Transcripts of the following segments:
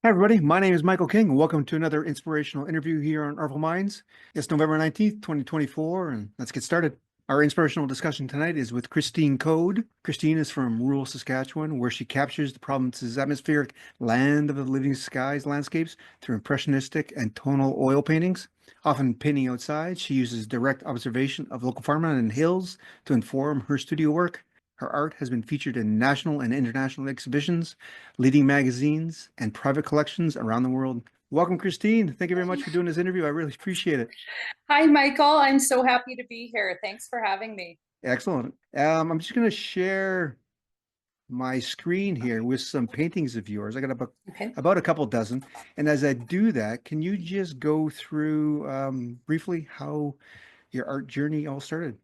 Hi, everybody. My name is Michael King. Welcome to another inspirational interview here on Artful Minds. It's November 19th, 2024, and let's get started. Our inspirational discussion tonight is with Christine Code. Christine is from rural Saskatchewan, where she captures the province's atmospheric land of the living skies landscapes through impressionistic and tonal oil paintings. Often painting outside, she uses direct observation of local farmland and hills to inform her studio work. Her art has been featured in national and international exhibitions, leading magazines, and private collections around the world. Welcome, Christine. Thank you very much for doing this interview. I really appreciate it. Hi, Michael. I'm so happy to be here. Thanks for having me. Excellent. I'm just going to share my screen here with some paintings of yours. I got Okay. about a couple dozen. And as I do that, can you just go through briefly how your art journey all started?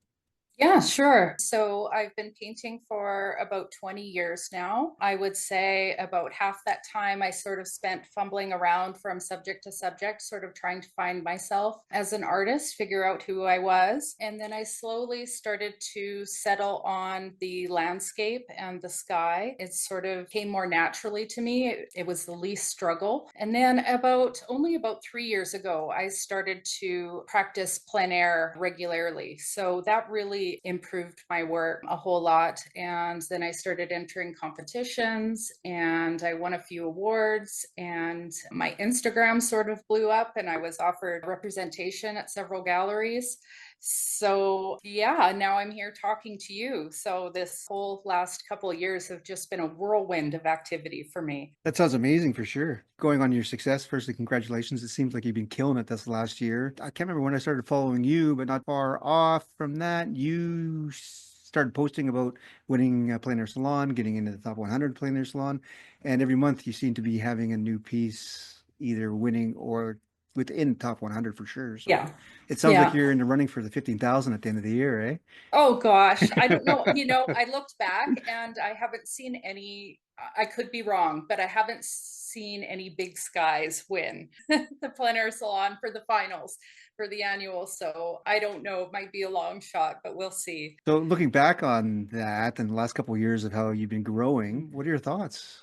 Yeah, sure. So I've been painting for about 20 years now. I would say about half that time I sort of spent fumbling around from subject to subject, sort of trying to find myself as an artist, figure out who I was. And then I slowly started to settle on the landscape and the sky. It sort of came more naturally to me. It was the least struggle. And then about 3 years ago, I started to practice plein air regularly. So that really improved my work a whole lot. And then I started entering competitions and I won a few awards. And my Instagram sort of blew up and I was offered representation at several galleries. So, yeah, now I'm here talking to you. So, this whole last couple of years have just been a whirlwind of activity for me. That sounds amazing for sure. Going on your success, firstly, congratulations. It seems like you've been killing it this last year. I can't remember when I started following you, but not far off from that, you started posting about winning a plein air salon, getting into the top 100 plein air salon, and every month you seem to be having a new piece, either winning or within top 100 for sure. So Yeah. it sounds like Yeah. you're in the running for the 15,000 at the end of the year, Oh gosh, I don't know. eh? I looked back and I haven't seen any, I could be wrong, but I haven't seen any big skies win the plein air salon for the finals for the annual. So I don't know. It might be a long shot, but we'll see. So looking back on that and the last couple of years of how you've been growing, what are your thoughts?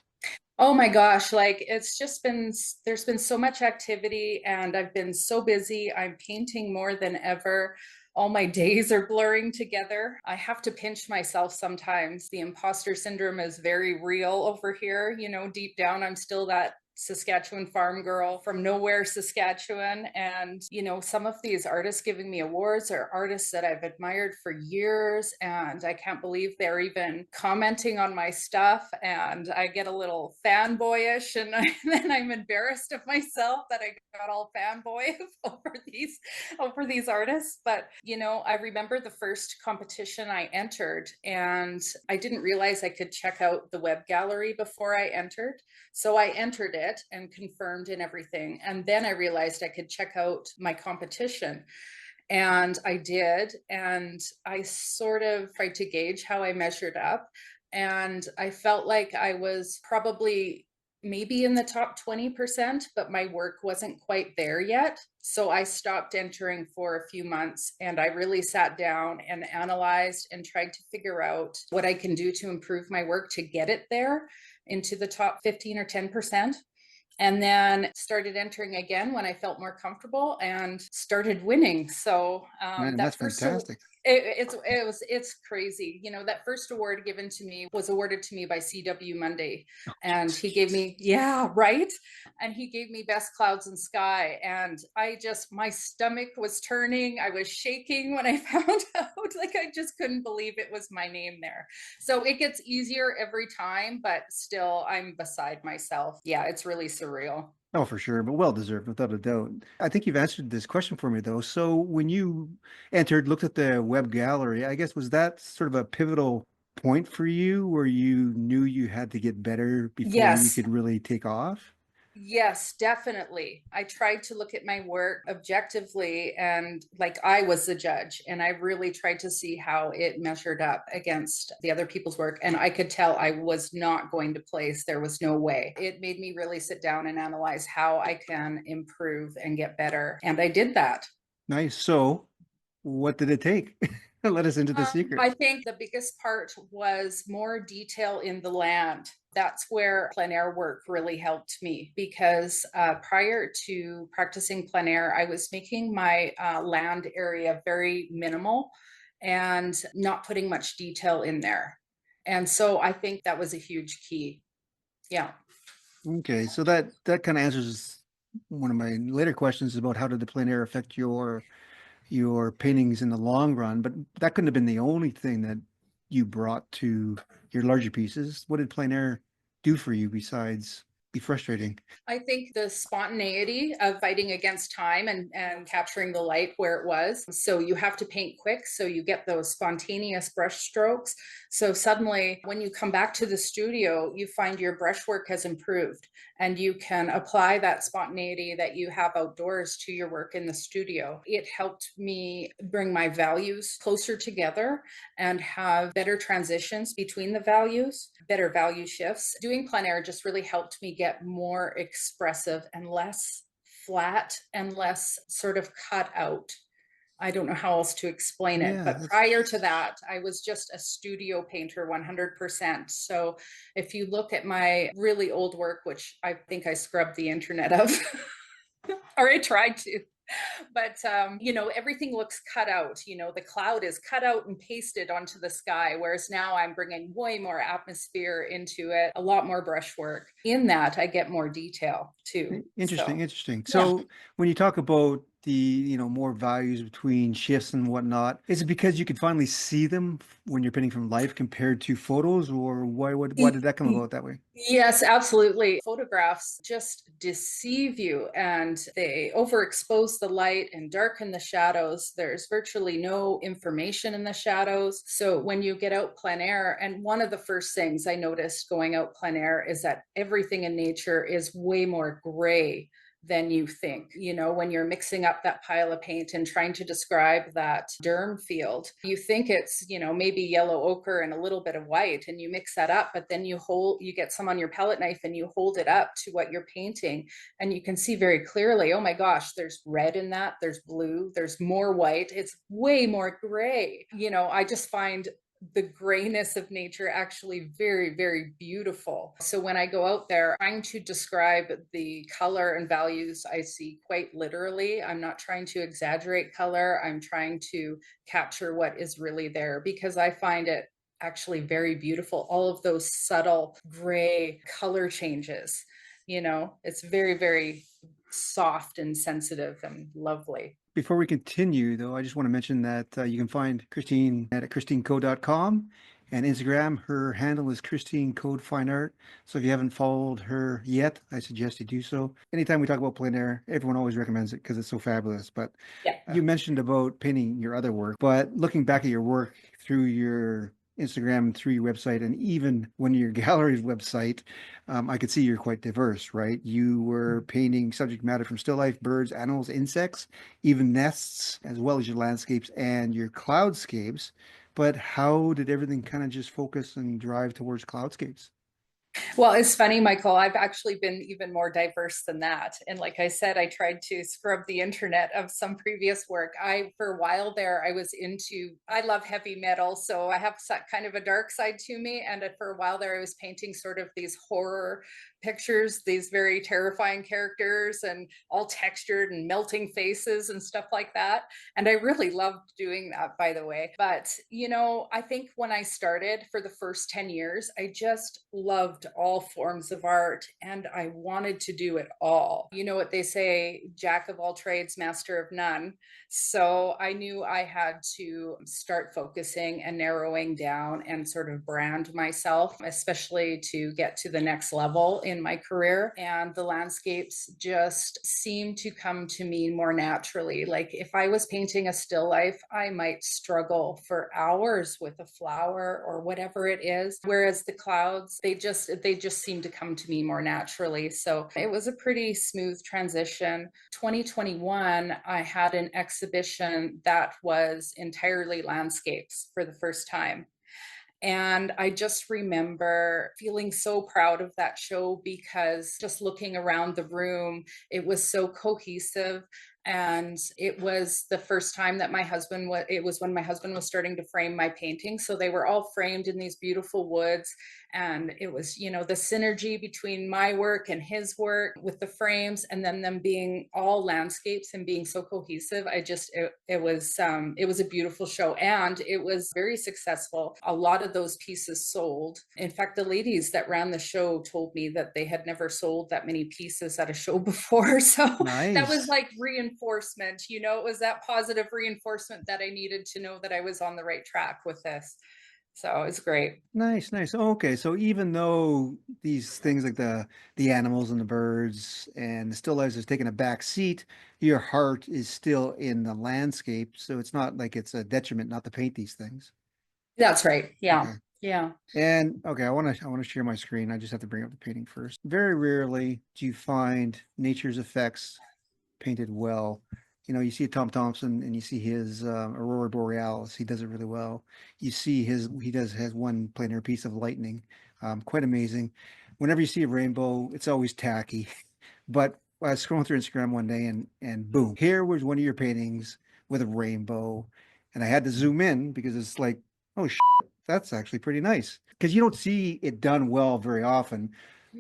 Oh my gosh, like it's just been, there's been so much activity and I've been so busy. I'm painting more than ever. All my days are blurring together. I have to pinch myself sometimes. The imposter syndrome is very real over here. Deep down, I'm still that Saskatchewan farm girl from nowhere, Saskatchewan. And, some of these artists giving me awards are artists that I've admired for years. And I can't believe they're even commenting on my stuff. And I get a little fanboyish and then I'm embarrassed of myself that I got all fanboy over these artists. But, I remember the first competition I entered and I didn't realize I could check out the web gallery before I entered. So I entered it and confirmed and everything. And then I realized I could check out my competition. And I did. And I sort of tried to gauge how I measured up. And I felt like I was probably maybe in the top 20%, but my work wasn't quite there yet. So I stopped entering for a few months and I really sat down and analyzed and tried to figure out what I can do to improve my work to get it there into the top 15 or 10%, and then started entering again when I felt more comfortable and started winning. So Man, that's that first fantastic. it's crazy. That first award given to me was awarded to me by CW Monday, Oh, and jeez. he gave me, yeah, right, and he gave me best clouds and sky, and my stomach was turning. I was shaking when I found out. Like I just couldn't believe it was my name there. So it gets easier every time, but still, I'm beside myself. Yeah, it's really surreal. Oh, for sure, but well deserved, without a doubt. I think you've answered this question for me, though. So when you entered, looked at the web gallery, I guess was that sort of a pivotal point for you where you knew you had to get better before you Yes, could really take off? yes, definitely. I tried to look at my work objectively and like I was the judge, and I really tried to see how it measured up against the other people's work. And I could tell I was not going to place. There was no way. It made me really sit down and analyze how I can improve and get better. And I did that. Nice. So what did it take? Let us into the secret. I think the biggest part was more detail in the land. That's where plein air work really helped me because prior to practicing plein air, I was making my land area very minimal and not putting much detail in there. And so I think that was a huge key. Yeah. Okay, so that kind of answers one of my later questions about how did the plein air affect your paintings in the long run, but that couldn't have been the only thing that you brought to your larger pieces. What did plein air do for you besides be frustrating? I think the spontaneity of fighting against time and capturing the light where it was. So you have to paint quick. So you get those spontaneous brush strokes. So suddenly, when you come back to the studio, you find your brushwork has improved and you can apply that spontaneity that you have outdoors to your work in the studio. It helped me bring my values closer together and have better transitions between the values, better value shifts. Doing plein air just really helped me get more expressive and less flat and less sort of cut out. I don't know how else to explain it, Yeah, but that's prior to that, I was just a studio painter 100%. So if you look at my really old work, which I think I scrubbed the internet of, or I tried to, but everything looks cut out. The cloud is cut out and pasted onto the sky, whereas now I'm bringing way more atmosphere into it, a lot more brushwork. In that I get more detail too. interesting, So interesting. yeah. So when you talk about the, more values between shifts and whatnot, is it because you can finally see them when you're painting from life compared to photos, or why did that come about that way? Yes, absolutely. Photographs just deceive you and they overexpose the light and darken the shadows. There's virtually no information in the shadows. So when you get out plein air, and one of the first things I noticed going out plein air is that everything in nature is way more gray than you think. When you're mixing up that pile of paint and trying to describe that derm field, you think it's, maybe yellow ochre and a little bit of white, and you mix that up, but then you get some on your palette knife and you hold it up to what you're painting, and you can see very clearly, oh my gosh, there's red in that, there's blue, there's more white, it's way more gray. I just find the grayness of nature actually very, very beautiful. So when I go out there, trying to describe the color and values I see quite literally. I'm not trying to exaggerate color. I'm trying to capture what is really there because I find it actually very beautiful. All of those subtle gray color changes, it's very, very soft and sensitive and lovely. Before we continue, though, I just want to mention that you can find Christine at christinecode.com and Instagram. Her handle is Christine Code Fine Art. So if you haven't followed her yet, I suggest you do so. Anytime we talk about plein air, everyone always recommends it because it's so fabulous. But Yeah. you mentioned about painting your other work, but looking back at your work through your Instagram, through your website, and even when your gallery's website, I could see you're quite diverse, right? You were painting subject matter from still life, birds, animals, insects, even nests, as well as your landscapes and your cloudscapes. But how did everything kind of just focus and drive towards cloudscapes? Well, it's funny, Michael. I've actually been even more diverse than that. And like I said, I tried to scrub the internet of some previous work. For a while there, I love heavy metal. So I have kind of a dark side to me. And for a while there, I was painting sort of these horror pictures, these very terrifying characters and all textured and melting faces and stuff like that. And I really loved doing that, by the way. But, I think when I started for the first 10 years, I just loved all forms of art and I wanted to do it all. You know what they say, jack of all trades, master of none. So I knew I had to start focusing and narrowing down and sort of brand myself, especially to get to the next level in my career. And the landscapes just seemed to come to me more naturally. Like if I was painting a still life, I might struggle for hours with a flower or whatever it is. Whereas the clouds, they just seem to come to me more naturally. So it was a pretty smooth transition. 2021, I had an exhibition that was entirely landscapes for the first time. And I just remember feeling so proud of that show because just looking around the room, it was so cohesive. And it was the first time that it was when my husband was starting to frame my paintings. So they were all framed in these beautiful woods. And it was, the synergy between my work and his work with the frames, and then them being all landscapes and being so cohesive. It was a beautiful show, and it was very successful. A lot of those pieces sold. In fact, the ladies that ran the show told me that they had never sold that many pieces at a show before. So that was Nice. like reinforcement, it was that positive reinforcement that I needed to know that I was on the right track with this. So it's great. Nice, nice. Okay, so even though these things like the animals and the birds and the still lifes is taking a back seat, your heart is still in the landscape. So it's not like it's a detriment not to paint these things. That's right. Yeah. Okay. Yeah. And okay, I want to share my screen. I just have to bring up the painting first. Very rarely do you find nature's effects painted well. You see Tom Thompson and you see his Aurora Borealis. He does it really well. You see has one plein air piece of lightning, quite amazing. Whenever you see a rainbow, it's always tacky. But I was scrolling through Instagram one day and boom, here was one of your paintings with a rainbow, and I had to zoom in because it's like, oh, that's actually pretty nice because you don't see it done well very often.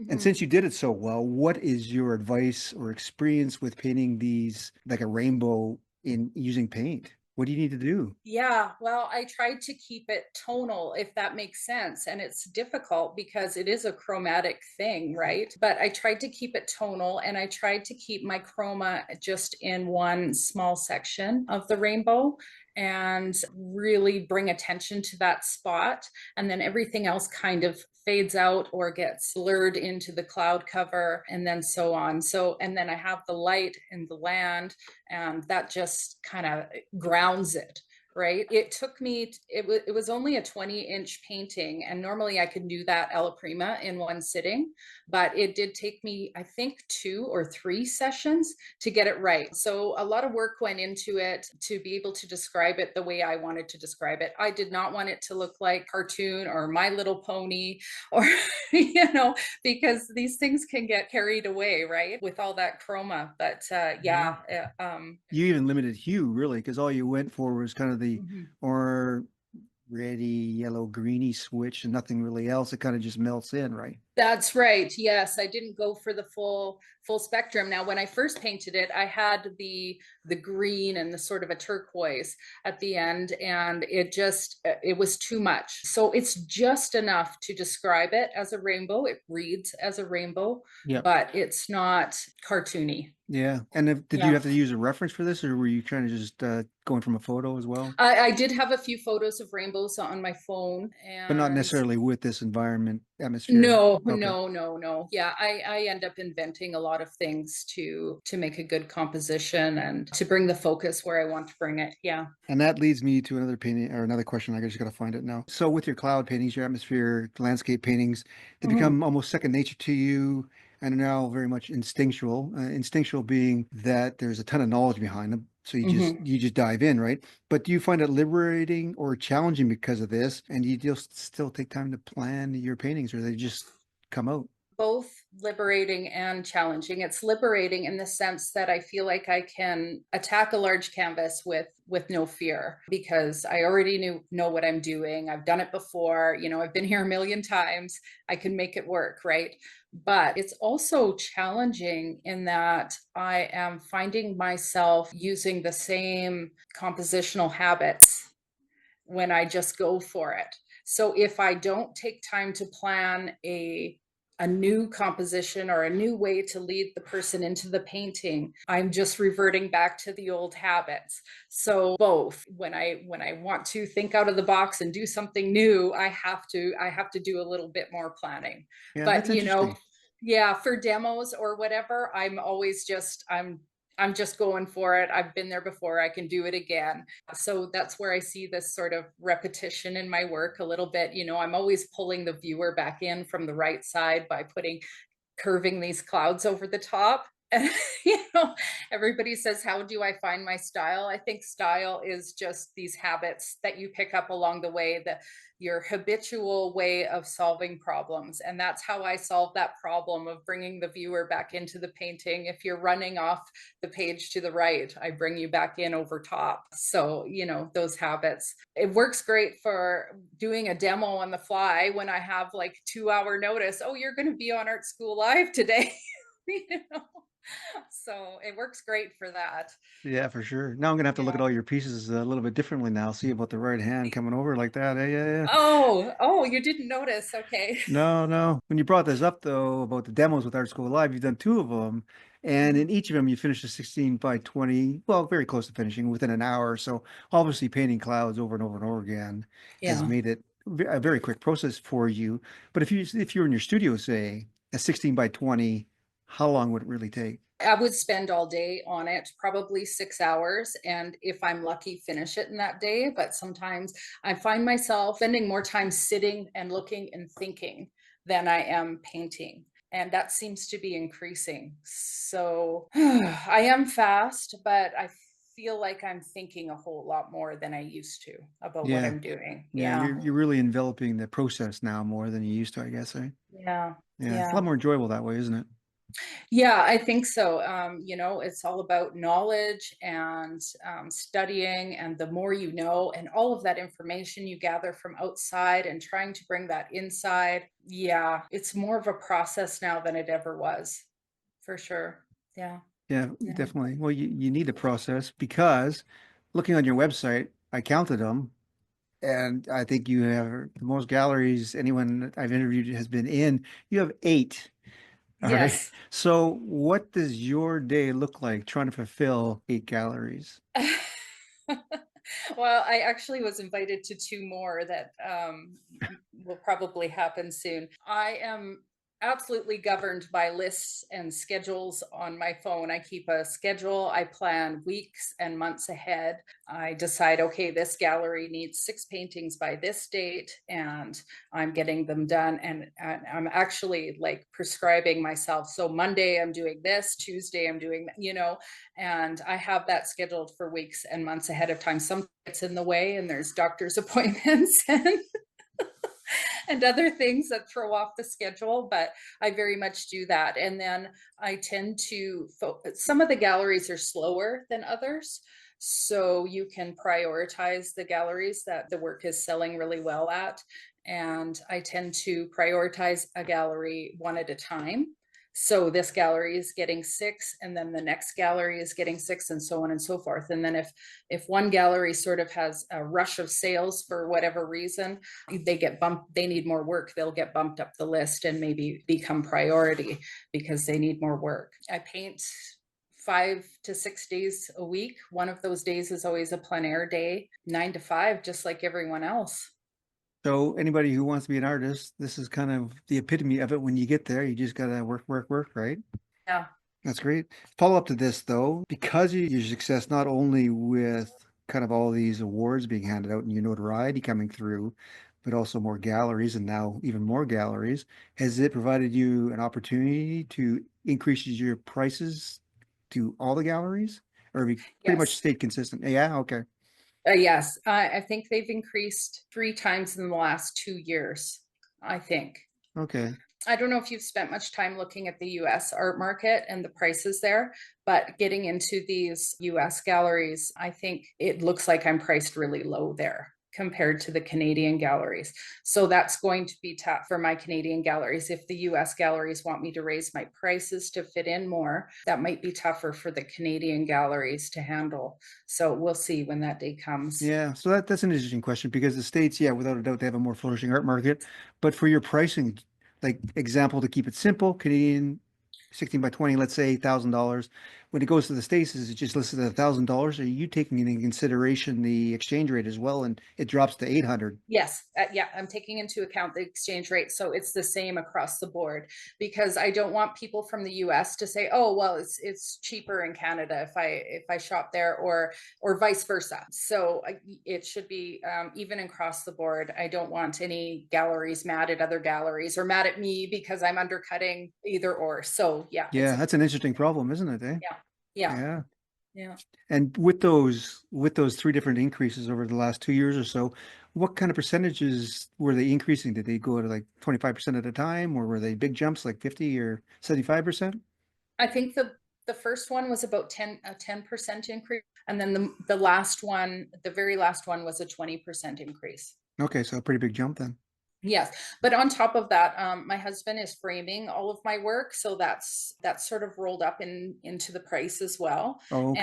And Mhm. since you did it so well, what is your advice or experience with painting these like a rainbow in using paint? What do you need to do? Yeah, well, I tried to keep it tonal, if that makes sense. And it's difficult because it is a chromatic thing, right? But I tried to keep it tonal, and I tried to keep my chroma just in one small section of the rainbow and really bring attention to that spot. And then everything else kind of fades out or gets blurred into the cloud cover, and then so on. So, and then I have the light in the land, and that just kind of grounds it. Right. It took me, it was only a 20-inch painting. And normally I could do that alla prima in one sitting. But it did take me, I think, 2 or 3 sessions to get it right. So a lot of work went into it to be able to describe it the way I wanted to describe it. I did not want it to look like cartoon or My Little Pony or, because these things can get carried away, right, with all that chroma. But Yeah. yeah. You even limited hue really because all you went for was kind of the Mhm. or reddy, yellow, greeny switch and nothing really else. It kind of just melts in, right? That's right. Yes, I didn't go for the full spectrum. Now, when I first painted it, I had the green and the sort of a turquoise at the end, and it was too much. So it's just enough to describe it as a rainbow. It reads as a rainbow, Yep. but it's not cartoony. Yeah. And did you Yeah. have to use a reference for this, or were you trying to just going from a photo as well? I did have a few photos of rainbows on my phone, But not and necessarily with this environment atmosphere. no, Okay. no, no, no. Yeah, I end up inventing a lot of things to make a good composition and to bring the focus where I want to bring it. Yeah. And that leads me to another painting or another question. I just got to find it now. So, with your cloud paintings, your atmosphere, landscape paintings, they Mhm. become almost second nature to you and are now very much instinctual. Instinctual being that there's a ton of knowledge behind them. So Mhm. you just dive in, right? But do you find it liberating or challenging because of this? And you just still take time to plan your paintings, or they just come out? Both liberating and challenging. It's liberating in the sense that I feel like I can attack a large canvas with no fear because I already know what I'm doing. I've done it before, I've been here a million times. I can make it work, right? But it's also challenging in that I am finding myself using the same compositional habits when I just go for it. So if I don't take time to plan a new composition or a new way to lead the person into the painting, I'm just reverting back to the old habits. So both, when I want to think out of the box and do something new, I have to do a little bit more planning. Yeah, But that's interesting. yeah, for demos or whatever, I'm just going for it. I've been there before. I can do it again. So that's where I see this sort of repetition in my work a little bit. I'm always pulling the viewer back in from the right side by curving these clouds over the top. And, you know, everybody says, how do I find my style? I think style is just these habits that you pick up along the way, that your habitual way of solving problems. And that's how I solve that problem of bringing the viewer back into the painting. If you're running off the page to the right, I bring you back in over top. So, you know, those habits. It works great for doing a demo on the fly when I have like 2 hour notice. Oh, you're going to be on Art School Live today. You know, so it works great for that. Yeah, for sure. Now I'm gonna have to look at Yeah. all your pieces a little bit differently now. See about the right hand coming over like that. Yeah. Oh, you didn't notice. Okay. No, no. When you brought this up though about the demos with Art School Live, you've done two of them, and in each of them you finished a 16 by 20, well, very close to finishing within an hour. So obviously painting clouds over and over and over again has Yeah. made it a very quick process for you. But if you're in your studio, say, a 16 by 20, how long would it really take? I would spend all day on it, probably 6 hours. And if I'm lucky, finish it in that day. But sometimes I find myself spending more time sitting and looking and thinking than I am painting. And that seems to be increasing. So I am fast, but I feel like I'm thinking a whole lot more than I used to about what Yeah. I'm doing. Yeah, Yeah. you're really enveloping the process now more than you used to, I guess, right? Yeah. Yeah, it's a lot Yeah. more enjoyable that way, isn't it? Yeah, I think so. You know, it's all about knowledge and studying, and the more you know, and all of that information you gather from outside and trying to bring that inside. Yeah, it's more of a process now than it ever was, for sure. Yeah, Yeah, yeah. definitely. Well, you need a process because looking on your website, I counted them, and I think you have the most galleries anyone that I've interviewed has been in. You have eight. All right. Yes. So, what does your day look like trying to fulfill eight galleries? Well, I actually was invited to two more that will probably happen soon. I am absolutely governed by lists and schedules on my phone. I keep a schedule. I plan weeks and months ahead. I decide, okay, this gallery needs 6 paintings by this date, and I'm getting them done. And I'm actually like prescribing myself. So Monday, I'm doing this, Tuesday, I'm doing, you know, and I have that scheduled for weeks and months ahead of time. Some gets in the way, and there's doctor's appointments and other things that throw off the schedule, but I very much do that. And then I tend to some of the galleries are slower than others, so you can prioritize the galleries that the work is selling really well at. And I tend to prioritize a gallery one at a time. So this gallery is getting 6, and then the next gallery is getting 6, and so on and so forth. And then if one gallery sort of has a rush of sales for whatever reason, they get bumped, they need more work, they'll get bumped up the list and maybe become priority because they need more work. I paint 5 to 6 days a week. One of those days is always a plein air day, 9 to 5, just like everyone else. So, anybody who wants to be an artist, this is kind of the epitome of it. When you get there, you just gotta work, work, work, right? Yeah. That's great. Follow up to this though, because of your success, not only with kind of all these awards being handed out and your notoriety coming through, but also more galleries and now even more galleries, has it provided you an opportunity to increase your prices to all the galleries, or have you pretty much Yes. stayed consistent? Yeah, okay. Yes. I think they've increased 3 times in the last 2 years, I think. Okay. I don't know if you've spent much time looking at the US art market and the prices there, but getting into these US galleries, I think it looks like I'm priced really low there compared to the Canadian galleries. So that's going to be tough for my Canadian galleries. If the US galleries want me to raise my prices to fit in more, that might be tougher for the Canadian galleries to handle. So we'll see when that day comes. Yeah, so that's an interesting question because the States, yeah, without a doubt, they have a more flourishing art market. But for your pricing, like example, to keep it simple, Canadian 16 by 20, let's say $1,000. When it goes to the States, is it just listed at $1,000? Are you taking into consideration the exchange rate as well, and it drops to 800? Yes, yeah, I'm taking into account the exchange rate, so it's the same across the board because I don't want people from the US to say, "Oh, well, it's cheaper in Canada if I shop there," or vice versa. So it should be even across the board. I don't want any galleries mad at other galleries or mad at me because I'm undercutting either or. So So yeah, it's Yeah, a, that's an interesting problem, isn't it, eh? yeah, yeah, Yeah. yeah. And with those three different increases over the last 2 years or so, what kind of percentages were they increasing? Did they go to like 25% at a time, or were they big jumps like 50 or 75%? I think the first one was about 10% increase, and then the last one, the very last one was a 20% increase. Okay, so a pretty big jump then. Yes, but on top of that, my husband is framing all of my work, so that's sort of rolled up into the price as well. Oh, okay.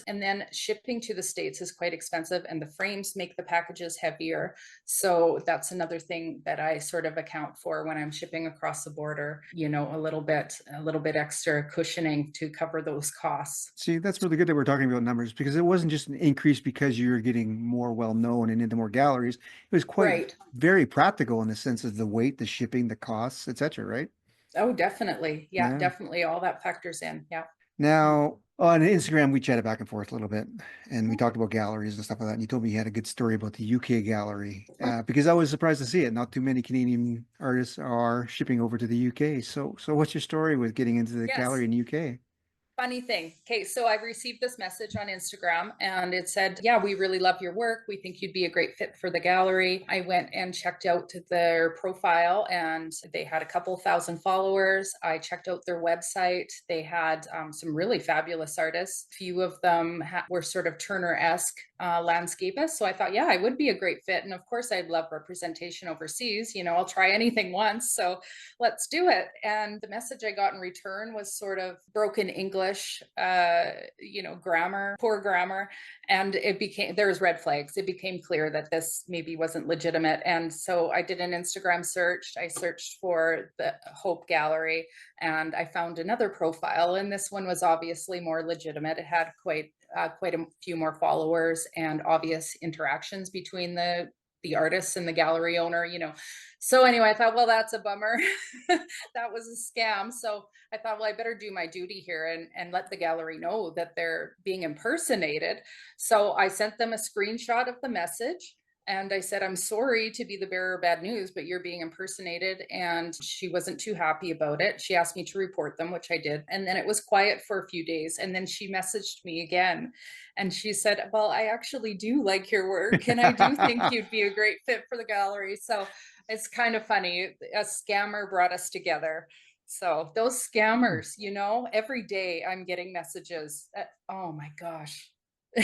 And then shipping to the States is quite expensive, and the frames make the packages heavier. So that's another thing that I sort of account for when I'm shipping across the border. A little bit extra cushioning to cover those costs. See, that's really good that we're talking about numbers, because it wasn't just an increase because you're getting more well known and into more galleries. It was quite Right. very practical in the sense of the weight, the shipping, the costs, etc., right? Oh, definitely. Yeah, Yeah. definitely. All that factors in. Yeah. Now, on Instagram, we chatted back and forth a little bit, and we talked about galleries and stuff like that. And you told me you had a good story about the UK gallery, because I was surprised to see it. Not too many Canadian artists are shipping over to the UK. So what's your story with getting into the Yes. gallery in the UK? Funny thing. Okay, so I received this message on Instagram and it said, yeah, we really love your work. We think you'd be a great fit for the gallery. I went and checked out their profile and they had a couple thousand followers. I checked out their website. They had some really fabulous artists. A few of them were sort of Turner-esque landscapists. So I thought, yeah, I would be a great fit. And of course, I'd love representation overseas. I'll try anything once. So let's do it. And the message I got in return was sort of broken English, grammar, poor grammar. And there was red flags. It became clear that this maybe wasn't legitimate. And so I did an Instagram search. I searched for the Hope Gallery and I found another profile. And this one was obviously more legitimate. It had quite a few more followers and obvious interactions between the artists and the gallery owner. So anyway, I thought, well, that's a bummer. That was a scam. So I thought, well, I better do my duty here and let the gallery know that they're being impersonated. So I sent them a screenshot of the message. And I said, I'm sorry to be the bearer of bad news, but you're being impersonated. And she wasn't too happy about it. She asked me to report them, which I did. And then it was quiet for a few days. And then she messaged me again. And she said, well, I actually do like your work. And I do think you'd be a great fit for the gallery. So it's kind of funny. A scammer brought us together. So those scammers, every day I'm getting messages. Oh my gosh.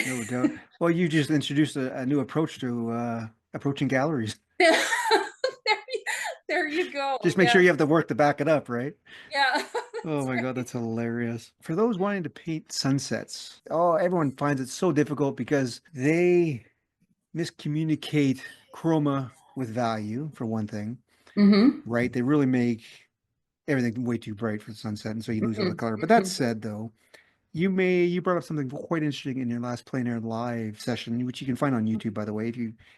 No doubt. Well, you just introduced a new approach to approaching galleries. there, you, there you go. Just make sure Yeah. you have the work to back it up, right? Yeah. Oh That's my God, right. that's hilarious. For those wanting to paint sunsets, everyone finds it so difficult because they miscommunicate chroma with value, for one thing, Mm-hmm. right? They really make everything way too bright for the sunset, and so you lose all the color. But that Mm-hmm. said, though, you brought up something quite interesting in your last Plein Air live session, which you can find on YouTube, by the way,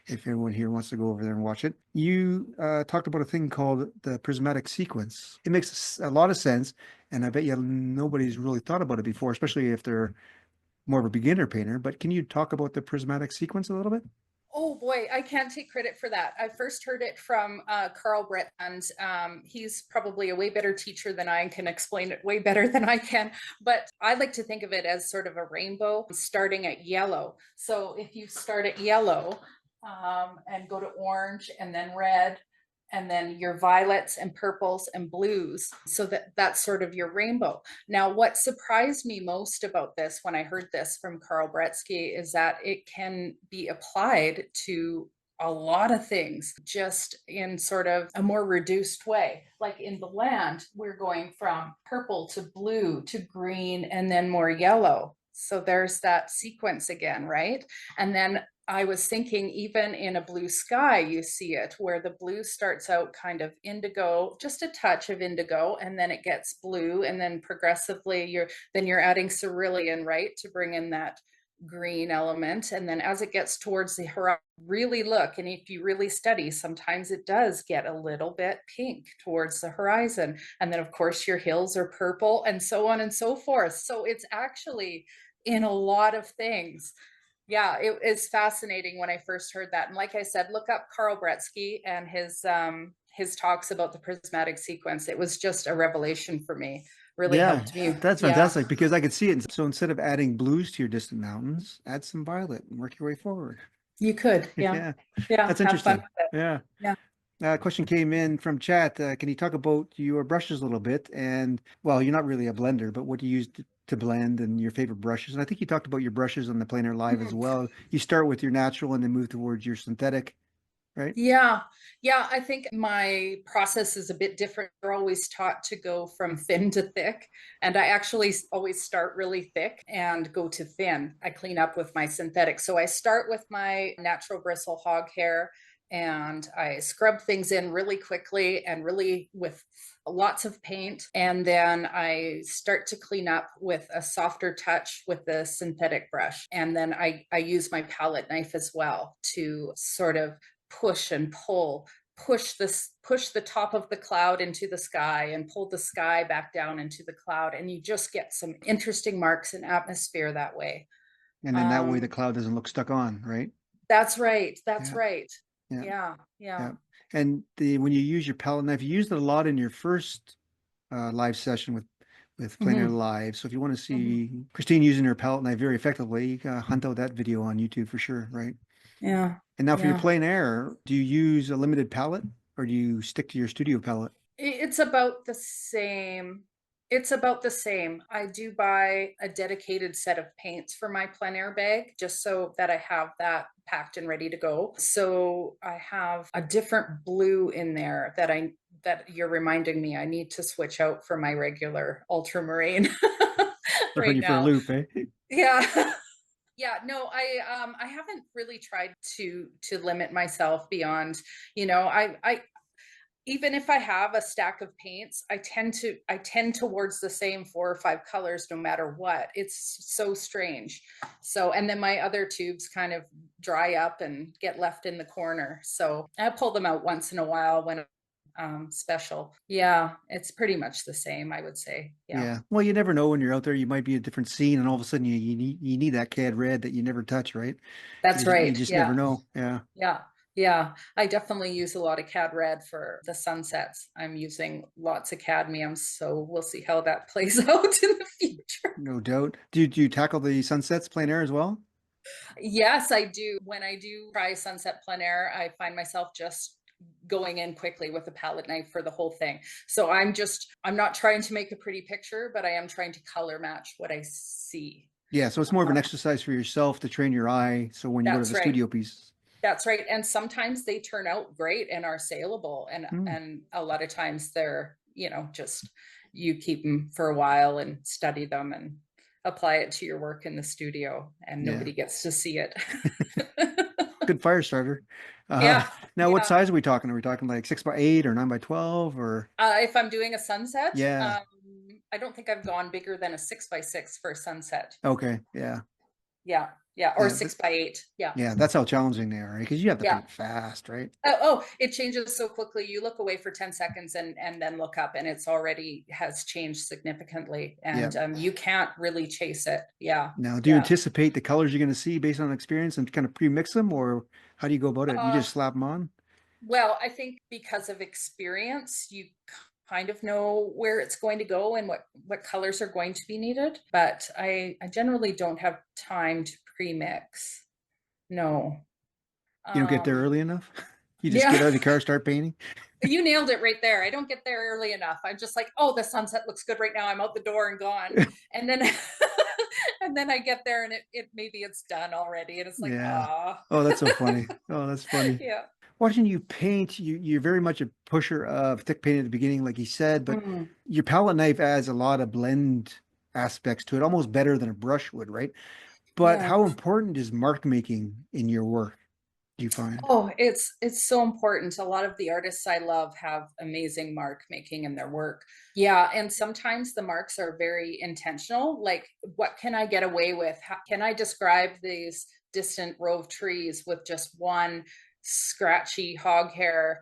if everyone here wants to go over there and watch it. You talked about a thing called the prismatic sequence. It makes a lot of sense, and I bet you nobody's really thought about it before, especially if they're more of a beginner painter. But can you talk about the prismatic sequence a little bit? Oh boy, I can't take credit for that. I first heard it from Carl Brett, and he's probably a way better teacher than I can explain it way better than I can. But I like to think of it as sort of a rainbow starting at yellow. So if you start at yellow and go to orange and then red, and then your violets and purples and blues. So that's sort of your rainbow. Now, what surprised me most about this when I heard this from Carl Bretsky is that it can be applied to a lot of things just in sort of a more reduced way. Like in the land, we're going from purple to blue to green and then more yellow. So there's that sequence again, right? And then I was thinking even in a blue sky, you see it where the blue starts out kind of indigo, just a touch of indigo, and then it gets blue, and then progressively you're adding cerulean, right, to bring in that green element. And then as it gets towards the horizon, really look, and if you really study, sometimes it does get a little bit pink towards the horizon. And then of course your hills are purple and so on and so forth. So it's actually in a lot of things. Yeah, it is fascinating when I first heard that. And like I said, look up Carl Bretsky and his talks about the prismatic sequence. It was just a revelation for me. really Yeah, helped me. that's Yeah. fantastic because I could see it. So instead of adding blues to your distant mountains, add some violet and work your way forward. You could. Yeah. Yeah, Yeah. that's Have fun interesting. with it. Yeah. Yeah. Question came in from chat. Can you talk about your brushes a little bit? And well, you're not really a blender, but what do you use to blend and your favorite brushes? And I think you talked about your brushes on the Plein Air Live as Mhm. well. You start with your natural and then move towards your synthetic, right? Yeah. Yeah. I think my process is a bit different. We're always taught to go from thin to thick. And I actually always start really thick and go to thin. I clean up with my synthetic. So I start with my natural bristle hog hair and I scrub things in really quickly and really with lots of paint. And then I start to clean up with a softer touch with the synthetic brush. And then I use my palette knife as well to sort of push and pull, push the top of the cloud into the sky and pull the sky back down into the cloud, and you just get some interesting marks and atmosphere that way. And then that way the um cloud doesn't look stuck on, right? that's right, that's Yeah, right. yeah, Yeah, yeah. yeah. And the when you use your palette knife, you used it a lot in your first live session with Plein Air Hmm. Live. So if you want to Hmm. see Christine using her palette knife very effectively, you can hunt out that video on YouTube for sure, right? Yeah, And now for your yeah. Plein Air, do you use a limited palette or do you stick to your studio palette? It's about the same. It's about the same. I do buy a dedicated set of paints for my plein air bag just so that I have that packed and ready to go. So I have a different blue in there that you're reminding me I need to switch out for my regular ultramarine Throwing right you for a now. loop, eh? Yeah. Yeah, no, I haven't really tried to limit myself beyond, I even if I have a stack of paints, I tend towards the same 4 or 5 colors no matter what. It's so strange. So, and then my other tubes kind of dry up and get left in the corner. So I pull them out once in a while when special. Yeah, it's pretty much the same, I would say. Yeah. Yeah. Well, you never know when you're out there. You might be a different scene, and all of a sudden you need that CAD red that you never touch, right? That's You right. just never Yeah. know. Yeah. Yeah. Yeah. I definitely use a lot of CAD red for the sunsets. I'm using lots of cadmiums, so we'll see how that plays out in the future. No doubt. Do you tackle the sunsets Plein Air as well? Yes, I do. When I do try sunset plein air, I find myself just going in quickly with a palette knife for the whole thing. So I'm not trying to make a pretty picture, but I am trying to color match what I see. Yeah. So it's more of an exercise for yourself to train your eye. So when you go to That's the right. studio pieces. That's right. And sometimes they turn out great and are saleable. And Hmm. and a lot of times they're, just you keep them for a while and study them and apply it to your work in the studio and Yeah. nobody gets to see it. Good fire starter. Uh, Yeah. now what Yeah. size are we talking? Are we talking like 6 by 8 or 9 by 12 or If I'm doing a sunset, yeah. I don't think I've gone bigger than a 6 by 6 for a sunset. Okay. Yeah. Yeah. Yeah. Or Yeah. 6 by 8. Yeah. Yeah. That's how challenging they are, right? Because you have to Yeah. paint fast, right? Oh, it changes so quickly. You look away for 10 seconds and then look up and it's already has changed significantly. Yeah. And you can't really chase it. Yeah. Now, do you Yeah. anticipate the colors you're going to see based on experience and kind of pre-mix them, or how do you go about it? You Uh, just slap them on? well, I think because of experience, you kind of know where it's going to go and what colors are going to be needed. But I generally don't have time to pre-mix. No. You don't get there Um, early enough? You just get yeah. out of the car, start painting? You nailed it right there. I don't get there early enough. I'm just like, oh, the sunset looks good right now. I'm out the door and gone. And then and then I get there and it maybe it's done already. And it's like, Yeah. ah. Oh, that's so funny. Oh, that's funny. Yeah. Watching you paint, you're very much a pusher of thick paint at the beginning, like you said, but Mm, your palette knife adds a lot of blend aspects to it, almost better than a brush would, right? But yeah. how important is mark making in your work, do you find? Oh, it's so important. A lot of the artists I love have amazing mark making in their work. Yeah, and sometimes the marks are very intentional. Like, what can I get away with? How can I describe these distant row of trees with just one scratchy hog hair,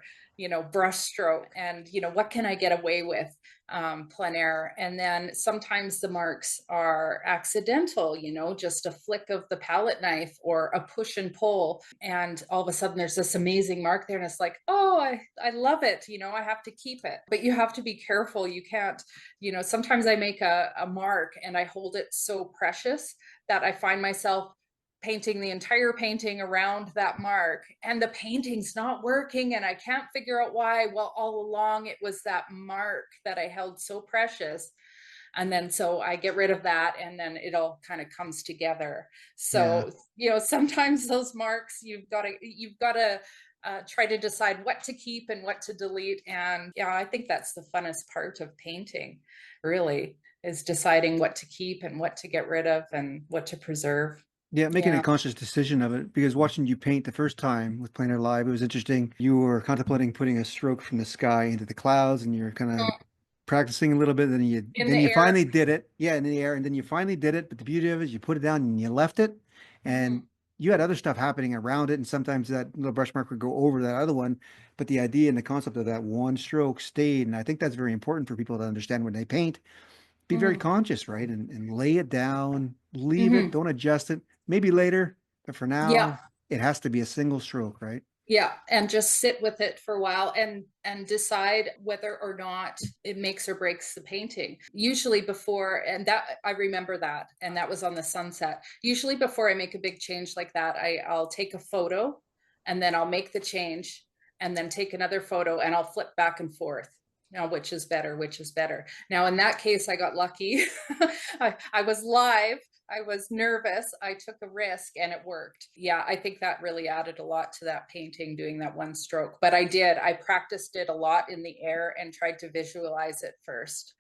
brush stroke? And what can I get away with? Plein Air. And then sometimes the marks are accidental, just a flick of the palette knife or a push and pull. And all of a sudden there's this amazing mark there. And it's like, oh, I love it. I have to keep it. But you have to be careful. You can't, sometimes I make a mark and I hold it so precious that I find myself painting the entire painting around that mark, and the painting's not working and I can't figure out why. Well, all along it was that mark that I held so precious. And then so I get rid of that, and then it all kind of comes together. Yeah. So sometimes those marks you've got to try to decide what to keep and what to delete. And yeah, I think that's the funnest part of painting, really, is deciding what to keep and what to get rid of and what to preserve. Yeah, making a Yeah. conscious decision of it, because watching you paint the first time with Plein Air Live, it was interesting. You were contemplating putting a stroke from the sky into the clouds, and you're kind of practicing a little bit. Then you In then the you air. finally did it. Yeah, in the air, and then you finally did it. But the beauty of it is you put it down and you left it, and Mhm. you had other stuff happening around it, and sometimes that little brush mark would go over that other one. But the idea and the concept of that one stroke stayed, and I think that's very important for people to understand when they paint. Be very Mhm. conscious, right? And lay it down, leave it, Mhm. don't adjust it. Maybe later, but for Yeah. now, it has to be a single stroke, right? Yeah, and just sit with it for a while and decide whether or not it makes or breaks the painting. Usually before, and that I remember that, and that was on the sunset. Usually before I make a big change like that, I'll take a photo, and then I'll make the change, and then take another photo, and I'll flip back and forth. Now, which is better? Which is better? Now, in that case, I got lucky. I was live. I was nervous. I took a risk and it worked. Yeah, I think that really added a lot to that painting, doing that one stroke. But I practiced it a lot in the air and tried to visualize it first.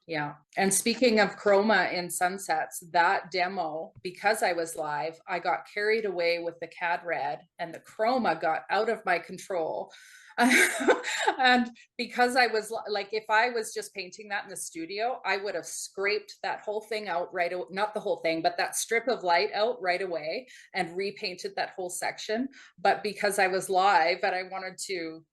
Yeah. And speaking of chroma in sunsets, that demo, because I was live, I got carried away with the CAD red and the chroma got out of my control. And because I was like, if I was just painting that in the studio, I would have scraped that whole thing out right, not the whole thing, but that strip of light out right away and repainted that whole section. But because I was live and I wanted to,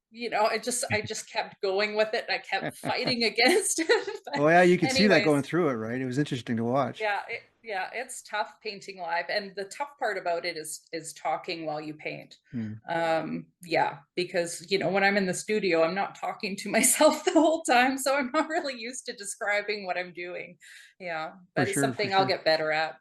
I just kept going with it. I kept fighting against it. But Oh yeah, you could see that anyways, going through it, right? It was interesting to watch. it's tough painting live, and the tough part about it is talking while you paint. Hmm. Yeah, because when I'm in the studio, I'm not talking to myself the whole time, so I'm not really used to describing what I'm doing. Yeah, For but it's sure, for something I'll sure. get better at.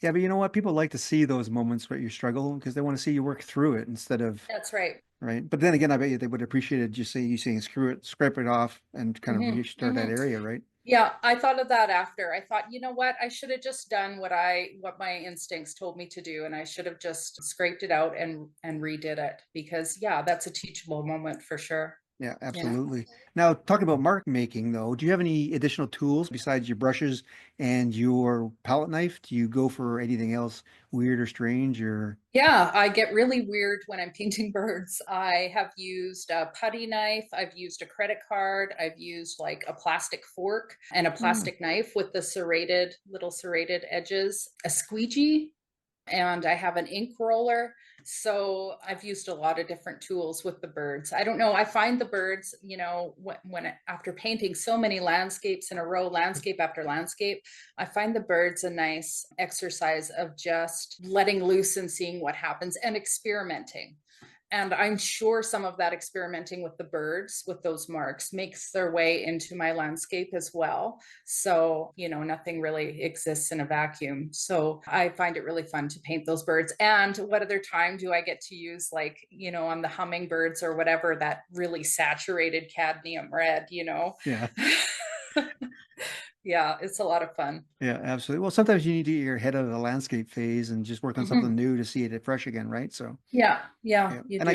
Yeah, but you know what? People like to see those moments where you struggle because they want to see you work through it instead of, That's right. right? But then again, I bet you they would appreciate it just say you saying screw it, scrape it off and kind of Hmm. restart that Hmm. area, right? Yeah, I thought of that after. I thought, you know what? I should have just done what my instincts told me to do, and I should have just scraped it out and redid it, because yeah, that's a teachable moment for sure. Yeah, Yeah. absolutely. Now, talking about mark making though, do you have any additional tools besides your brushes and your palette knife? Do you go for anything else weird or strange or Yeah, I get really weird when I'm painting birds. I have used a putty knife, I've used a credit card, I've used like a plastic fork and a Hmm. plastic knife with the little serrated edges, a squeegee, and I have an ink roller. So I've used a lot of different tools with the birds. I don't know. I find the birds, after painting so many landscapes in a row, landscape after landscape, I find the birds a nice exercise of just letting loose and seeing what happens and experimenting. And I'm sure some of that experimenting with the birds with those marks makes their way into my landscape as well. So, nothing really exists in a vacuum. So I find it really fun to paint those birds. And what other time do I get to use, like, on the hummingbirds or whatever, that really saturated cadmium red? Yeah. Yeah, it's a lot of fun. Yeah, absolutely. Well, sometimes you need to get your head out of the landscape phase and just work on something Mhm. new to see it fresh again, right? So, Yeah, yeah, yeah. you And do. I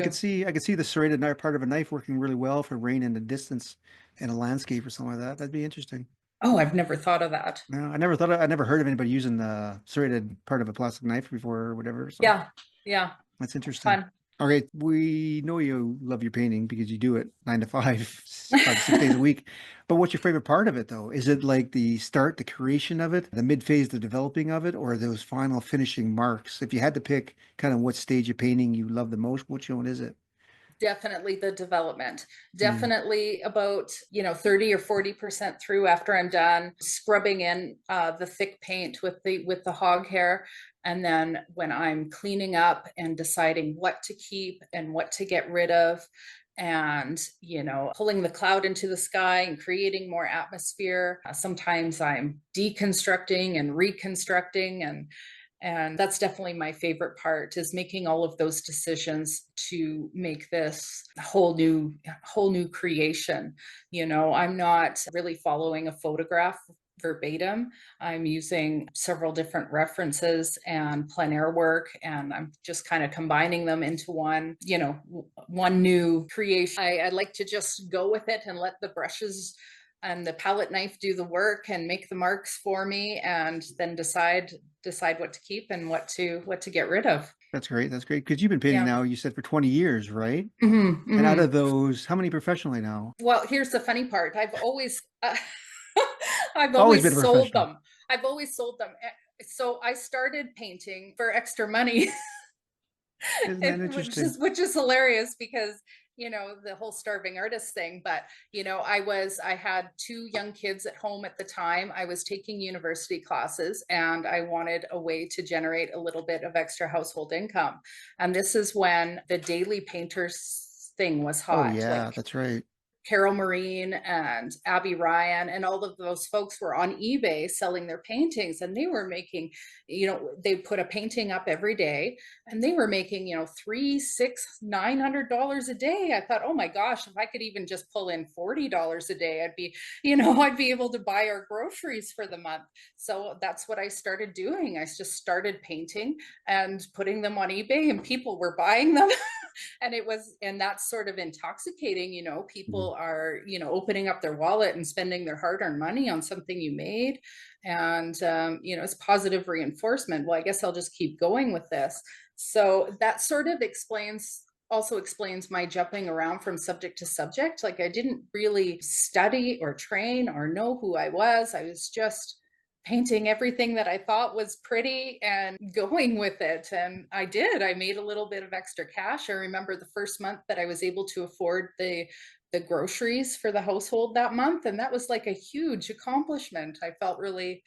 could see the serrated knife part of a knife working really well for rain in the distance in a landscape or something like that. That'd be interesting. Oh, I've never thought of that. No, I never heard of anybody using the serrated part of a plastic knife before or whatever. So Yeah, yeah, that's interesting. fun. Okay, we know you love your painting because you do it 9 to 5, 5 to 6 days a week. But what's your favorite part of it though? Is it like the start, the creation of it, the mid phase, the developing of it, or those final finishing marks? If you had to pick kind of what stage of painting you love the most, which one is it? Definitely the development. Mm, Definitely about, 30 or 40% through after I'm done scrubbing in the thick paint with the hog hair. And then when I'm cleaning up and deciding what to keep and what to get rid of, and pulling the cloud into the sky and creating more atmosphere. Sometimes I'm deconstructing and reconstructing, and that's definitely my favorite part, is making all of those decisions to make this whole new creation. I'm not really following a photograph verbatim. I'm using several different references and plein air work, and I'm just kind of combining them into one new creation. I like to just go with it and let the brushes and the palette knife do the work and make the marks for me, and then decide what to keep and what to get rid of. that's great. That's great. Because you've been painting Yeah. now, you said for 20 years, right? And out Hmm. of those, how many professionally now? Well, here's the funny part. I've always I've Always been a always sold professional. them. I've always sold them. So I started painting for extra money. Isn't that which interesting? is which is hilarious because the whole starving artist thing. But I had two young kids at home at the time. I was taking university classes, and I wanted a way to generate a little bit of extra household income. And this is when the daily painters thing was Oh, hot. Like yeah, that's right. Carol Marine and Abby Ryan and all of those folks were on eBay selling their paintings, and they were making, they put a painting up every day, and they were making, three, six, $900 a day. I thought, oh my gosh, if I could even just pull in $40 a day, I'd be able to buy our groceries for the month. So that's what I started doing. I just started painting and putting them on eBay, and people were buying them. And that's sort of intoxicating. Mhm. People are opening up their wallet and spending their hard-earned money on something you made. And it's positive reinforcement. Well, I guess I'll just keep going with this. So that sort of explains my jumping around from subject to subject. Like, I didn't really study or train or know who I was just painting everything that I thought was pretty and going with it. And I did. I made a little bit of extra cash. I remember the first month that I was able to afford the groceries for the household that month, and that was like a huge accomplishment. I felt really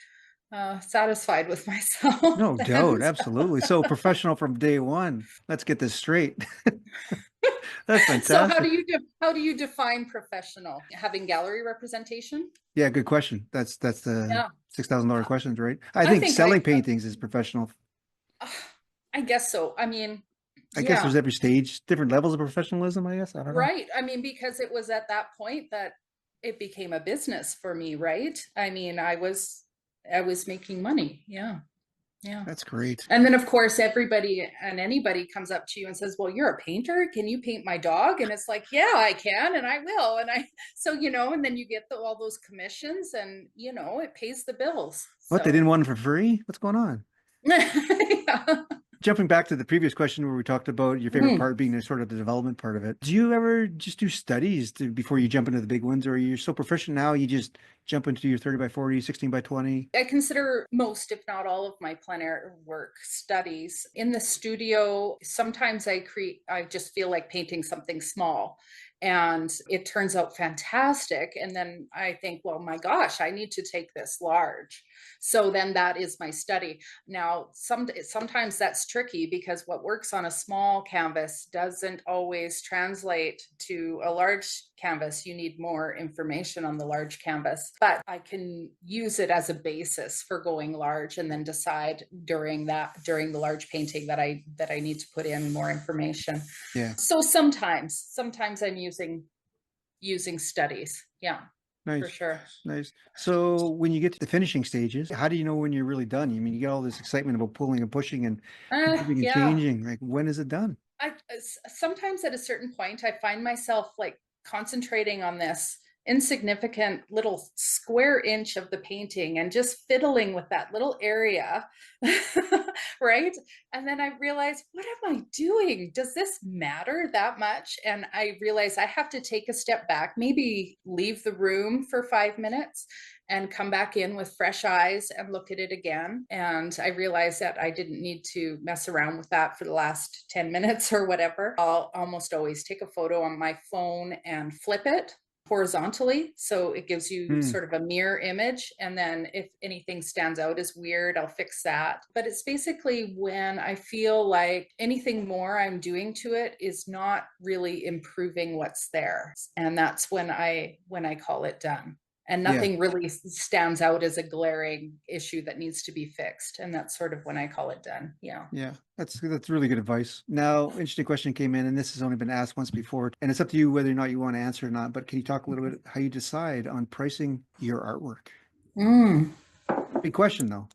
satisfied with myself No then. doubt. Absolutely. So professional from day one. Let's get this straight. That's So fantastic. how do you define professional? Having gallery representation? Yeah, good question. That's the Yeah, $6,000 questions, right? I I think think selling paintings is professional. I guess so. I mean, I guess yeah. there's every stage, different levels of professionalism, I guess. I don't know. Right. I mean, because it was at that point that it became a business for me, right? I mean, I was making money. Yeah. Yeah. That's great. And then of course everybody and anybody comes up to you and says, "Well, you're a painter. Can you paint my dog?" And it's like, "Yeah, I can, and I will." And and then you get all those commissions, and it pays the bills. What, they So didn't want it for free? What's going on? yeah. Jumping back to the previous question where we talked about your favorite Mhm. part being the sort of the development part of it. Do you ever just do studies before you jump into the big ones, or are you so proficient now you just jump into your 30 by 40, 16 by 20? I consider most, if not all, of my plein air work studies. In the studio, sometimes I just feel like painting something small, and it turns out fantastic. And then I think, well, my gosh, I need to take this large. So then that is my study. Now, sometimes that's tricky because what works on a small canvas doesn't always translate to a large canvas. You need more information on the large canvas, but I can use it as a basis for going large, and then decide during the large painting that I need to put in more information. Yeah. So sometimes I'm using studies. Yeah, for Nice. sure. Nice. So when you get to the finishing stages, how do you know when you're really done? I mean, you get all this excitement about pulling and pushing and moving and Yeah. changing. Like, when is it done? Sometimes at a certain point I find myself like concentrating on this insignificant little square inch of the painting and just fiddling with that little area. Right? And then I realized, what am I doing? Does this matter that much? And I realized I have to take a step back, maybe leave the room for 5 minutes and come back in with fresh eyes and look at it again. And I realized that I didn't need to mess around with that for the last 10 minutes or whatever. I'll almost always take a photo on my phone and flip it horizontally, so it gives you Hmm. sort of a mirror image, and then if anything stands out as weird, I'll fix that. But it's basically when I feel like anything more I'm doing to it is not really improving what's there, and that's when I call it done. And Yeah. nothing really stands out as a glaring issue that needs to be fixed, and that's sort of when I call it done. Yeah. Yeah, that's really good advice. Now, interesting question came in, and this has only been asked once before, and it's up to you whether or not you want to answer or not. But can you talk a little bit how you decide on pricing your artwork? Mm. Big question, though.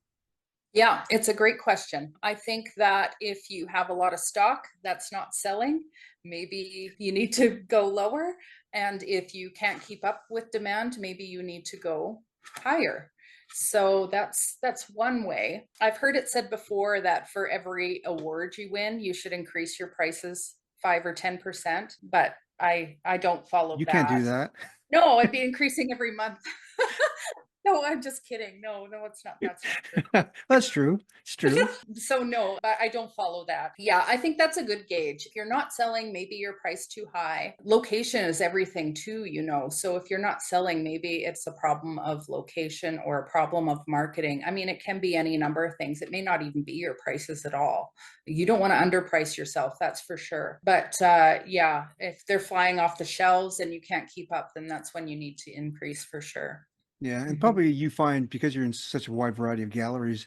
Yeah, it's a great question. I think that if you have a lot of stock that's not selling, maybe you need to go lower. And if you can't keep up with demand, maybe you need to go higher. So that's one way. I've heard it said before that for every award you win, you should increase your prices 5 or 10%, but I don't follow You can't do that. that. No, I'd be increasing every month. No, I'm just kidding. No, no, it's not. That's not true. That's true. It's true. So no, I don't follow that. Yeah, I think that's a good gauge. If you're not selling, maybe your price too high. Location is everything too, you know. So if you're not selling, maybe it's a problem of location or a problem of marketing. I mean, it can be any number of things. It may not even be your prices at all. You don't want to underprice yourself, that's for sure. But yeah, if they're flying off the shelves and you can't keep up, then that's when you need to increase for sure. Yeah, and Mhm. probably you find because you're in such a wide variety of galleries,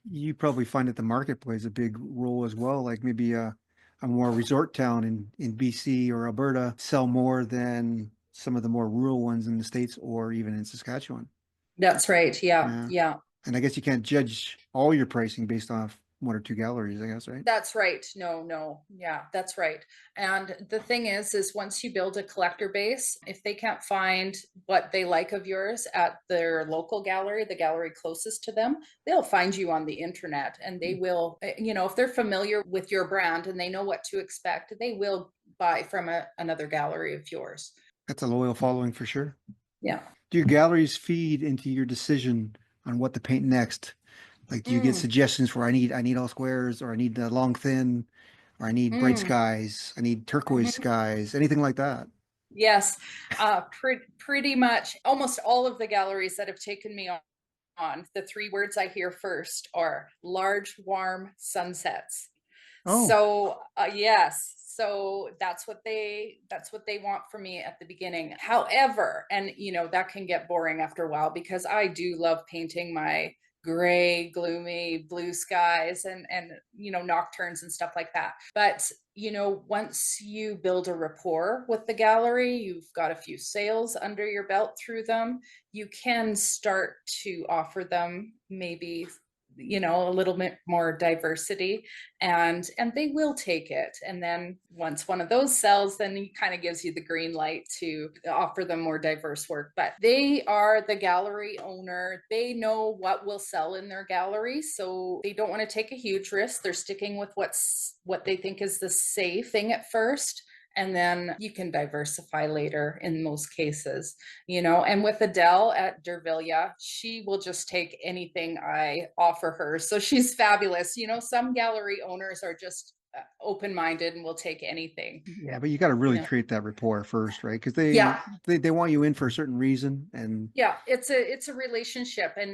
you probably find that the market plays a big role as well. Like maybe a more resort town in BC or Alberta sell more than some of the more rural ones in the States or even in Saskatchewan. That's right. Yeah, Yeah. yeah. And I guess you can't judge all your pricing based off one or two galleries, I guess, right? That's right. No, no. Yeah, that's right. And the thing is once you build a collector base, if they can't find what they like of yours at their local gallery, the gallery closest to them, they'll find you on the internet and they will, if they're familiar with your brand and they know what to expect, they will buy from another gallery of yours. That's a loyal following for sure. Yeah. Do your galleries feed into your decision on what to paint next? Like, do you get Mm, suggestions for I need all squares, or I need the long thin, or I need bright mm, skies, I need turquoise mhm. skies, anything like that? Yes, pretty much almost all of the galleries that have taken me on, the three words I hear first are large, warm sunsets. Oh, So yes, so that's what they want from me at the beginning. However, and that can get boring after a while because I do love painting my gray, gloomy blue skies and nocturnes and stuff like that. But once you build a rapport with the gallery, you've got a few sales under your belt through them, you can start to offer them maybe a little bit more diversity, and they will take it. And then once one of those sells, then he kind of gives you the green light to offer them more diverse work. But they are the gallery owner, they know what will sell in their gallery, so they don't want to take a huge risk. They're sticking with what they think is the safe thing at first, and then you can diversify later in most cases. And with Adele at Dervilla, she will just take anything I offer her, so she's fabulous. Some gallery owners are just open-minded and will take anything. yeah, but you got to really Yeah, create that rapport first, right? Because they yeah, they they want you in for a certain reason, and yeah. It's a relationship, and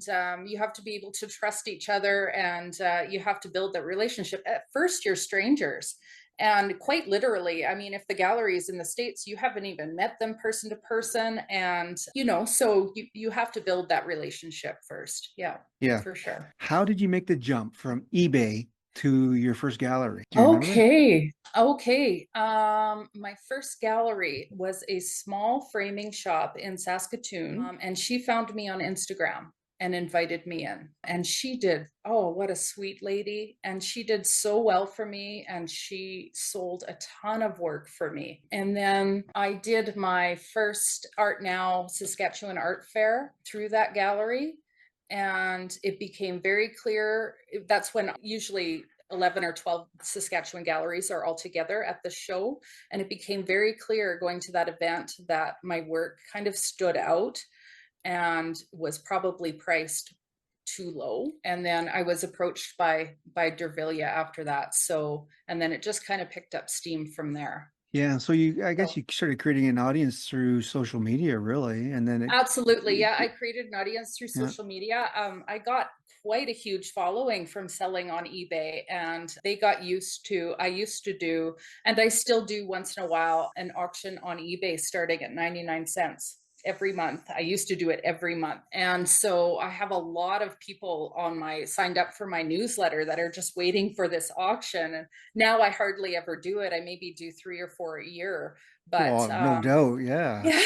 yeah, you have to be able to trust each other, and you have to build that relationship. At first you're strangers, and quite literally, I mean, if the gallery is in the States, you haven't even met them person to person, and so you have to build that relationship first. Yeah, yeah. for sure. How did you make the jump from eBay to your first gallery? Do you remember? Okay. Okay. My first gallery was a small framing shop in Saskatoon, and she found me on Instagram. and invited me in. And she did, oh, what a sweet lady. And she did so well for me. And she sold a ton of work for me. And then I did my first Art Now Saskatchewan Art Fair through that gallery. And it became very clear. That's when usually 11 or 12 Saskatchewan galleries are all together at the show. And it became very clear going to that event that my work kind of stood out and was probably priced too low. And then I was approached by Dervilla after that. So, and then it just kind of picked up steam from there. Yeah. So I guess So you started creating an audience through social media, really, and then absolutely. Yeah, I created an audience through yeah. social media. I got quite a huge following from selling on eBay, and they got used to, I used to do, and I still do once in a while, an auction on eBay starting at 99 cents every month. I used to do it every month. And so I have a lot of people on my signed up for my newsletter that are just waiting for this auction. And now I hardly ever do it. I maybe do 3 or 4 a year, but Well, no doubt. Yeah. yeah.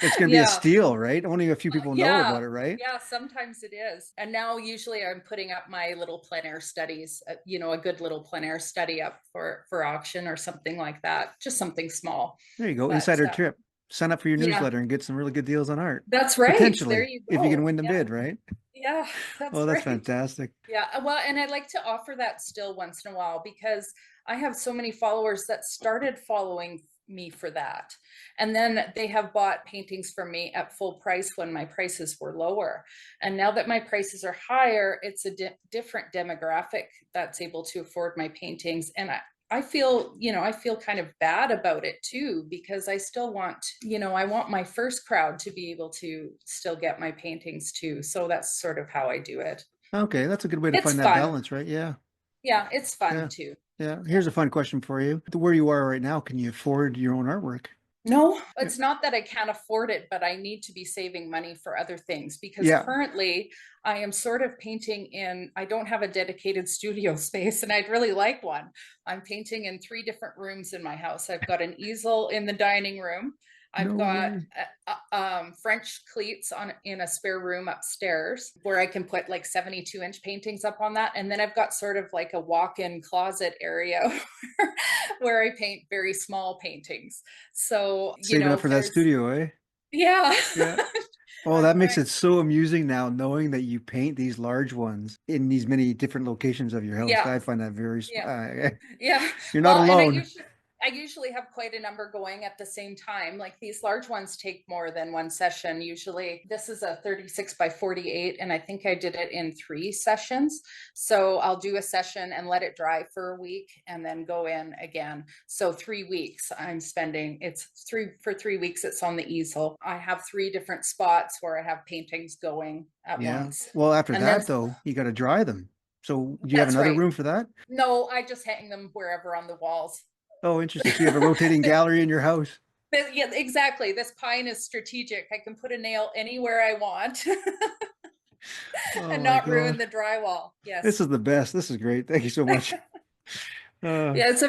It's going to be a Yeah. steal, right? Only a few people know Yeah. about it, right? Yeah, sometimes it is. And now usually I'm putting up my little plein air studies, a good little plein air study up for auction or something like that. Just something small. There you go. But Insider tip. Sign up for your yeah, newsletter and get some really good deals on art. that's right. There Potentially, you if you can go. win the Yeah. bid, right? Yeah, Oh, that's that's right. fantastic. Yeah, well, and I like to offer that still once in a while because I have so many followers that started following me for that. And then they have bought paintings from me at full price when my prices were lower. And now that my prices are higher, it's a different demographic that's able to afford my paintings. And I feel, I feel kind of bad about it too, because I still want, I want my first crowd to be able to still get my paintings too. So that's sort of how I do it. Okay, that's a good way to It's find that fun. balance, right? Yeah. Yeah, it's fun Yeah. too. Yeah. Yeah. Here's a fun question for you. Where you are right now, can you afford your own artwork? No, Yeah. it's not that I can't afford it, but I need to be saving money for other things because Yeah. currently I am sort of painting I don't have a dedicated studio space and I'd really like one. I'm painting in 3 different rooms in my house. I've got an easel in the dining room. I've No got way. French cleats in a spare room upstairs where I can put like 72-inch paintings up on that. And then I've got sort of like a walk-in closet area where I paint very small paintings. So, Saving up for that there's, studio, eh? yeah, Yeah. Oh, I'm that makes trying. it so amusing now, knowing that you paint these large ones in these many different locations of your house. Yeah, I find that very, yeah. Yeah. you're not Well, and alone. I usually have quite a number going at the same time. Like these large ones take more than one session. Usually this is a 36 by 48 and I think I did it in 3 sessions. So I'll do a session and let it dry for a week and then go in again. So 3 weeks I'm spending, for 3 weeks it's on the easel. I have 3 different spots where I have paintings going at Yeah. once. Well, after And then that though, you got to dry them. So do you have that's another right. room for that? No, I just hang them wherever on the walls. Oh, interesting. So you have a rotating gallery in your house. Yeah, exactly. This pine is strategic. I can put a nail anywhere I want Oh and my not ruin God. the drywall. This Yes. is the best. This is great. Thank you so much. Uh, Yeah, it's a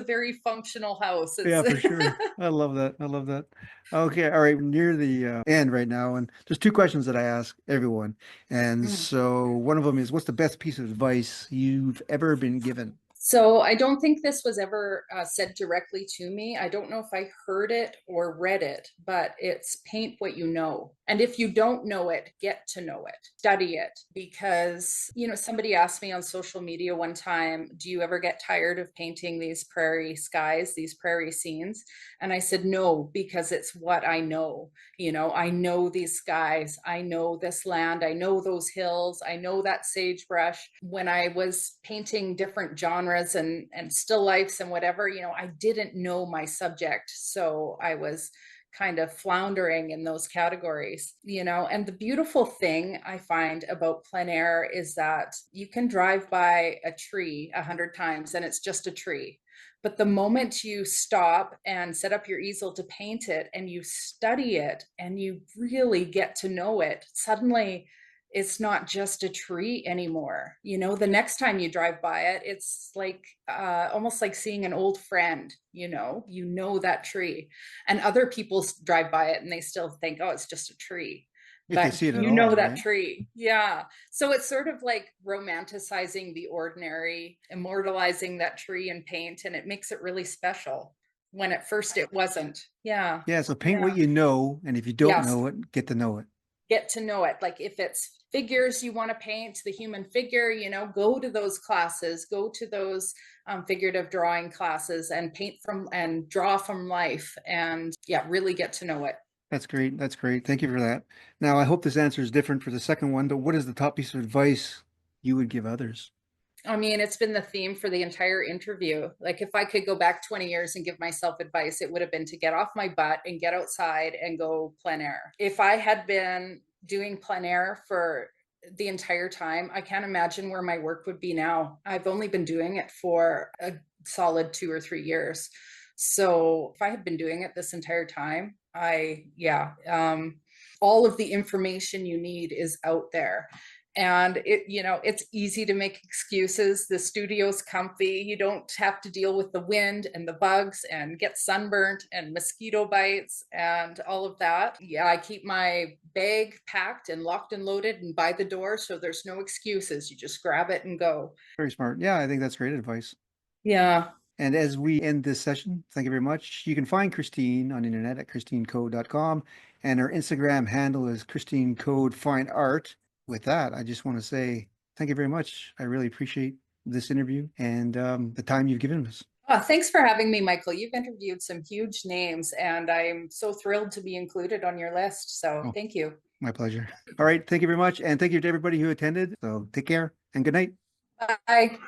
very functional house. It's yeah, for sure. I love that. I love that. Okay. All right. Near the end right now. And there's two questions that I ask everyone. And so one of them is, what's the best piece of advice you've ever been given? So I don't think this was ever said directly to me. I don't know if I heard it or read it, but it's paint what you know. And if you don't know it, get to know it, study it. Because, somebody asked me on social media one time, do you ever get tired of painting these prairie skies, these prairie scenes? And I said, no, because it's what I know. I know these skies, I know this land, I know those hills, I know that sagebrush. When I was painting different genres and still lifes and whatever, I didn't know my subject. So I was kind of floundering in those categories, and the beautiful thing I find about plein air is that you can drive by a tree 100 times and it's just a tree. But the moment you stop and set up your easel to paint it and you study it and you really get to know it, suddenly it's not just a tree anymore. The next time you drive by it, it's like almost like seeing an old friend. That tree, and other people drive by it and they still think, oh, it's just a tree. If they but see it at you know all, that right? tree. Yeah. So it's sort of like romanticizing the ordinary, immortalizing that tree in paint, and it makes it really special when at first it wasn't. Yeah. Yeah, so paint what Yeah. you know, and if you don't Yes. know it, get to know it. Get to know it. Like if it's figures you want to paint, the human figure, go to those classes, go to those figurative drawing classes and paint from and draw from life, and yeah, really get to know it. That's great. That's great. Thank you for that. Now, I hope this answer is different for the second one, but what is the top piece of advice you would give others? I mean, it's been the theme for the entire interview. Like, if I could go back 20 years and give myself advice, it would have been to get off my butt and get outside and go plein air. If I had been doing plein air for the entire time, I can't imagine where my work would be now. I've only been doing it for a solid 2 or 3 years. So if I had been doing it this entire time, all of the information you need is out there, and it's easy to make excuses. The studio's comfy, you don't have to deal with the wind and the bugs and get sunburnt and mosquito bites and all of that. Yeah, I keep my bag packed and locked and loaded and by the door, so there's no excuses. You just grab it and go. Very smart. Yeah, I think that's great advice. Yeah. And as we end this session, thank you very much. You can find Christine on the internet at christinecode.com, and her Instagram handle is christinecodefine.art. With that, I just want to say thank you very much. I really appreciate this interview and the time you've given us. Thanks for having me, Michael. You've interviewed some huge names, and I'm so thrilled to be included on your list. So Oh, thank you. my pleasure. All right. Thank you very much. And thank you to everybody who attended. So take care and good night. Bye.